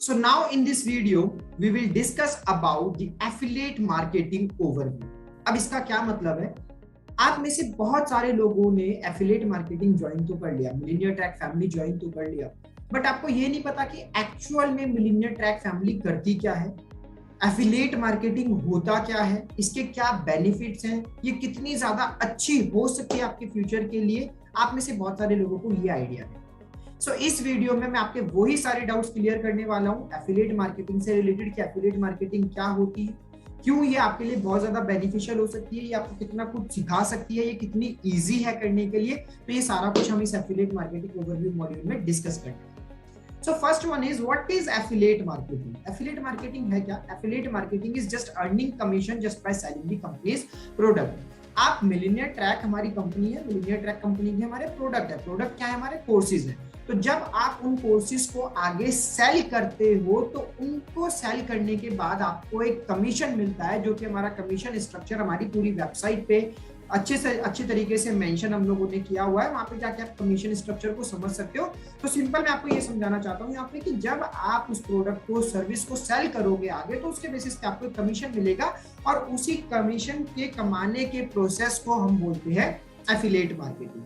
So now in this video, we will discuss about the affiliate marketing overview. अब इसका क्या मतलब है? आप में से बहुत सारे लोगों ने एफिलिएट मार्केटिंग ज्वाइन तो कर लिया, मिलियनियर ट्रैक फैमिली ज्वाइन तो कर लिया, बट आपको ये नहीं पता कि एक्चुअल में मिलियनियर ट्रैक फैमिली करती क्या है, एफिलिएट मार्केटिंग होता क्या है, इसके क्या बेनिफिट्स हैं, ये कितनी ज्यादा अच्छी हो सकती है आपके फ्यूचर के लिए। आप में से बहुत सारे लोगों को ये आइडिया है। सो इस वीडियो में मैं आपके वही सारे डाउट्स क्लियर करने वाला हूँ एफिलिएट मार्केटिंग से रिलेटेड कि एफिलिएट मार्केटिंग क्या होती है, क्यों ये आपके लिए बहुत ज्यादा बेनिफिशियल हो सकती है, ये आपको कितना कुछ सिखा सकती है, ये कितनी इजी है करने के लिए। तो ये सारा कुछ हम इस एफिलिएट मार्केटिंग ओवरव्यू मॉड्यूल में डिस्कस करते हैं। So first one is what is affiliate marketing. Affiliate marketing है क्या? Affiliate marketing is just earning commission just by selling the companies product. आप मिलियनियर ट्रैक हमारी कंपनी है, मिलियनियर ट्रैक कंपनी के हमारे प्रोडक्ट है। प्रोडक्ट क्या है? हमारे कोर्सेज है। तो जब आप उन कोर्सेज को आगे सेल करते हो तो उनको सेल करने के बाद आपको एक कमीशन मिलता है, जो कि हमारा कमीशन स्ट्रक्चर हमारी पूरी वेबसाइट पे अच्छे तरीके से मेंशन हम लोगों ने किया हुआ है। वहां पे जाके आप कमीशन स्ट्रक्चर को समझ सकते हो। तो सिंपल मैं आपको ये समझाना चाहता हूँ यहाँ पे कि जब आप उस प्रोडक्ट को, सर्विस को सेल करोगे आगे, तो उसके बेसिस पे आपको कमीशन मिलेगा और उसी कमीशन के कमाने के प्रोसेस को हम बोलते हैं एफिलिएट मार्केटिंग।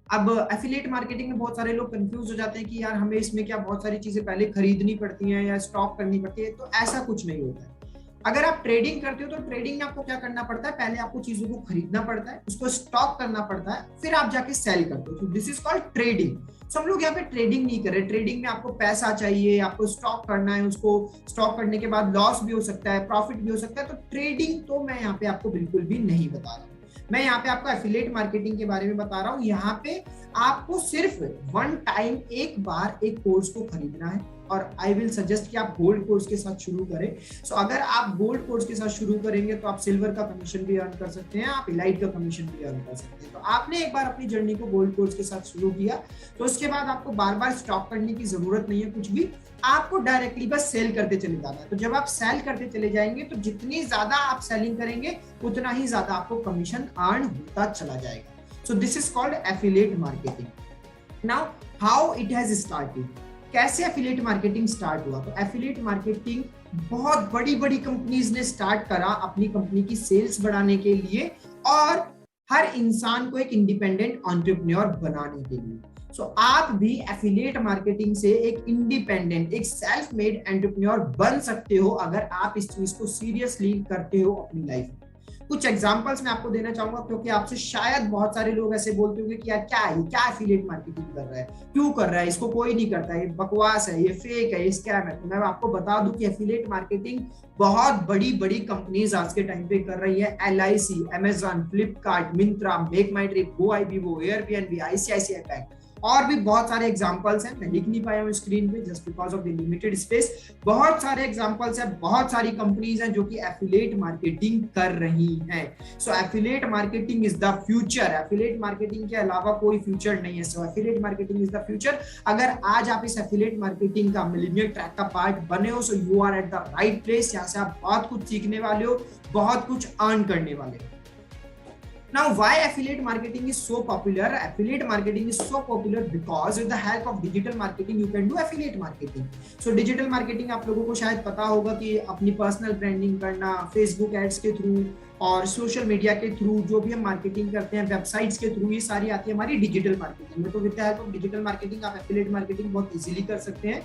अब एफिलिएट मार्केटिंग में बहुत सारे लोग कंफ्यूज हो जाते हैं कि यार हमें इसमें क्या बहुत सारी चीजें पहले खरीदनी पड़ती हैं या स्टॉक करनी पड़ती है। तो ऐसा कुछ नहीं होता है। अगर आप ट्रेडिंग करते हो तो ट्रेडिंग में आपको क्या करना पड़ता है? पहले आपको चीजों को खरीदना पड़ता है, उसको स्टॉक करना पड़ता है, फिर आप जाके सेल करते हो। तो दिस इज कॉल्ड ट्रेडिंग। सब लोग यहाँ पे ट्रेडिंग नहीं कर रहे। ट्रेडिंग में आपको पैसा चाहिए, आपको स्टॉक करना है, उसको स्टॉक करने के बाद लॉस भी हो सकता है, प्रॉफिट भी हो सकता है। तो ट्रेडिंग तो मैं यहाँ पे आपको बिल्कुल भी नहीं बता रहा हूँ। मैं यहाँ पे आपको एफिलिएट मार्केटिंग के बारे में बता रहा हूँ। यहाँ पे आपको सिर्फ वन टाइम, एक बार एक कोर्स को खरीदना है और आई विल सजेस्ट कि आप गोल्ड कोर्स के साथ शुरू करें। सो अगर आप गोल्ड कोर्स के साथ शुरू करेंगे तो आप सिल्वर का कमीशन भी अर्न कर सकते हैं, आप इलाइट का कमीशन भी अर्न कर सकते हैं। तो आपने एक बार अपनी जर्नी को गोल्ड कोर्स के साथ शुरू किया तो उसके बाद आपको बार बार स्टॉक करने की जरूरत नहीं है कुछ भी, आपको डायरेक्टली बस सेल करते चले जाना है। तो जब आप सेल करते चले जाएंगे तो जितनी ज्यादा आप सेलिंग करेंगे उतना ही ज्यादा आपको कमीशन अर्न होता चला जाएगा। So this is called affiliate marketing. Now how it has started, कैसे एफिलिएट मार्केटिंग स्टार्ट हुआ? तो एफिलिएट मार्केटिंग बहुत बड़ी बड़ी कंपनीज ने स्टार्ट करा अपनी कंपनी की सेल्स बढ़ाने के लिए और हर इंसान को एक इंडिपेंडेंट एंटरप्रेन्योर बनाने के लिए। सो आप भी एफिलिएट मार्केटिंग से एक इंडिपेंडेंट, एक सेल्फ मेड एंटरप्रेन्योर बन सकते हो अगर आप इस चीज को सीरियसली करते हो अपनी लाइफ में। कुछ एग्जांपल्स मैं आपको देना चाहूंगा, क्योंकि आपसे शायद बहुत सारे लोग ऐसे बोलते होंगे कि यार क्या है, क्या एफिलिएट मार्केटिंग कर रहा है, क्यों कर रहा है, इसको कोई नहीं करता है, ये बकवास है, ये फेक है, ये स्कैम है। तो मैं आपको बता दूं कि एफिलिएट मार्केटिंग बहुत बड़ी बड़ी कंपनीज आज के टाइम पे कर रही है। LIC, Amazon, Flipkart, Myntra, Make My Trip, GoIbibo, Airbnb, ICICI bank और भी बहुत सारे एग्जांपल्स हैं। मैं लिख नहीं पाया हूं स्क्रीन पे just because of the limited space. बहुत सारे एग्जांपल्स हैं, बहुत सारी कंपनीज हैं जो कि एफिलिएट मार्केटिंग कर रही हैं। So affiliate marketing is the future. Affiliate marketing के अलावा कोई फ्यूचर नहीं है। So affiliate marketing is the future. अगर आज आप इस एफिलिएट मार्केटिंग का, मिलियनियर ट्रैक का पार्ट बने हो, so you are at the right place. यहाँ से आप बहुत कुछ सीखने वाले हो, बहुत कुछ अर्न करने वाले हो। Now, why affiliate marketing is so popular? Affiliate marketing is so popular because with the help of digital marketing, you can do affiliate marketing. So, digital marketing आप लोगों को शायद पता होगा कि अपनी पर्सनल ब्रांडिंग करना, फेसबुक एड्स के थ्रू और सोशल मीडिया के थ्रू जो भी हम मार्केटिंग करते हैं, वेबसाइट्स के थ्रू, ये सारी आती है हमारी डिजिटल मार्केटिंग में। तो with the help of digital marketing आप एफिलिएट मार्केटिंग बहुत इजीली कर सकते हैं।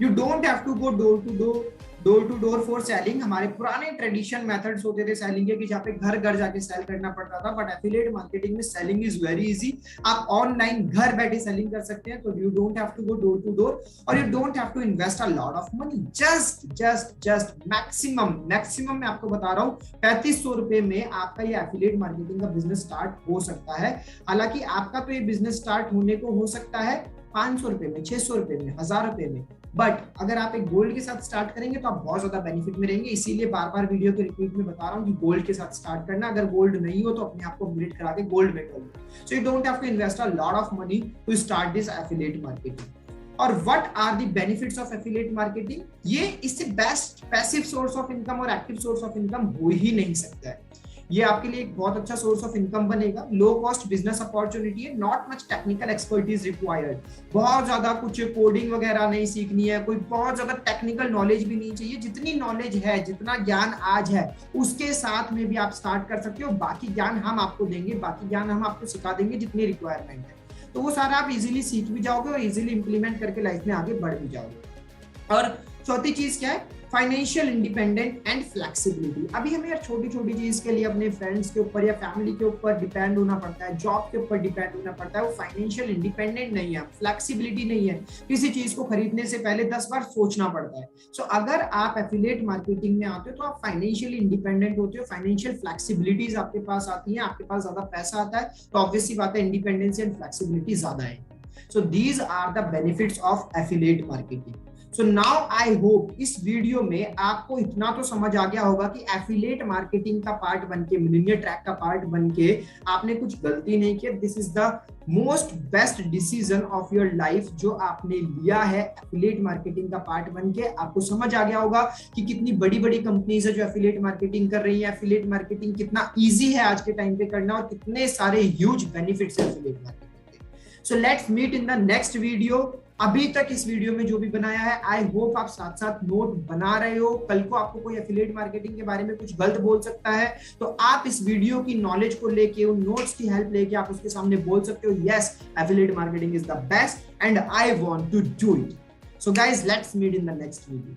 You don't have to go door to door for selling. हमारे पुराने ट्रेडिशन मेथड्स होते थे सेलिंग के कि जहाँ पे घर घर जाके सेल करना पड़ता था, बट एफिलिएट मार्केटिंग में सेलिंग इज वेरी इजी। आप ऑनलाइन घर बैठे सेलिंग कर सकते हैं। तो you don't have to go door to door और you don't have to invest a lot of money. Just maximum मैं आपको बता रहा हूँ 3500 रुपए में आपका ये एफिलिएट मार्केटिंग का बिजनेस स्टार्ट हो सकता है। हालांकि आपका तो ये बिजनेस स्टार्ट होने को हो सकता है 500 रुपए में, 600 रुपए में, 1000 रुपए में, बट अगर आप एक गोल्ड के साथ स्टार्ट करेंगे तो आप बहुत ज्यादा बेनिफिट में रहेंगे। इसीलिए बार बार वीडियो के रिपीट में बता रहा हूँ कि गोल्ड के साथ स्टार्ट करना। अगर गोल्ड नहीं हो तो अपने आप को अपग्रेड करा के गोल्ड में कर लो। So you don't have to invest a lot of money to start this affiliate marketing. और what are the benefits of affiliate marketing? ये इससे best passive source of income और एक्टिव सोर्स ऑफ इनकम हो ही नहीं सकता है। ये आपके लिए एक बहुत अच्छा सोर्स ऑफ इनकम बनेगा। लो कॉस्ट बिजनेस अपॉर्चुनिटी है, not much technical expertise required, बहुत ज्यादा कुछ कोडिंग वगैरह नहीं सीखनी है, कोई बहुत ज्यादा टेक्निकल नॉलेज भी नहीं चाहिए। जितनी नॉलेज है, जितना ज्ञान आज है, उसके साथ में भी आप स्टार्ट कर सकते हो। बाकी ज्ञान हम आपको देंगे, बाकी ज्ञान हम आपको सिखा देंगे जितनी रिक्वायरमेंट है, तो वो सारा आप इजीली सीख भी जाओगे और इजीली इंप्लीमेंट करके लाइफ में आगे बढ़ भी जाओगे। और चौथी चीज क्या है? Financial independent and flexibility. अभी हमें यार छोटी छोटी चीज के लिए अपने फ्रेंड्स के ऊपर या फैमिली के ऊपर डिपेंड होना पड़ता है, जॉब के ऊपर डिपेंड होना पड़ता है। वो फाइनेंशियल इंडिपेंडेंट नहीं है, फ्लेक्सिबिलिटी नहीं है, किसी चीज को खरीदने से पहले 10 बार सोचना पड़ता है। सो अगर आप एफिलिएट मार्केटिंग में आते हो तो आप फाइनेंशियली इंडिपेंडेंट होते हो, फाइनेंशियल फ्लेक्सिबिलिटीज आपके पास आती है, आपके पास ज्यादा पैसा आता है, तो ऑब्वियस सी बात है इंडिपेंडेंस एंड फ्लेक्सिबिलिटी ज्यादा है। So these are the benefits of affiliate marketing. So now I hope इस वीडियो में आपको इतना तो समझ आ गया होगा कि एफिलिएट मार्केटिंग का पार्ट बनके, मिलियनियर ट्रैक का पार्ट बनके आपने कुछ गलती नहीं की। This is the most best decision of your life जो आपने लिया है एफिलिएट मार्केटिंग का पार्ट बनके। आपको समझ आ गया होगा कि कितनी बड़ी बड़ी कंपनीज है जो एफिलिएट मार्केटिंग कर रही है, एफिलिएट मार्केटिंग कितना ईजी है आज के टाइम पे करना, और कितने सारे ह्यूज बेनिफिट्स है एफिलिएट मार्केटिंग के। So let's meet in the next video. अभी तक इस वीडियो में जो भी बनाया है, आई होप आप साथ साथ नोट बना रहे हो। कल को आपको कोई एफिलिएट मार्केटिंग के बारे में कुछ गलत बोल सकता है, तो आप इस वीडियो की नॉलेज को लेके, उन नोट्स की हेल्प लेके आप उसके सामने बोल सकते हो, yes affiliate marketing is the best and I want to do it. So guys, let's meet in the next video.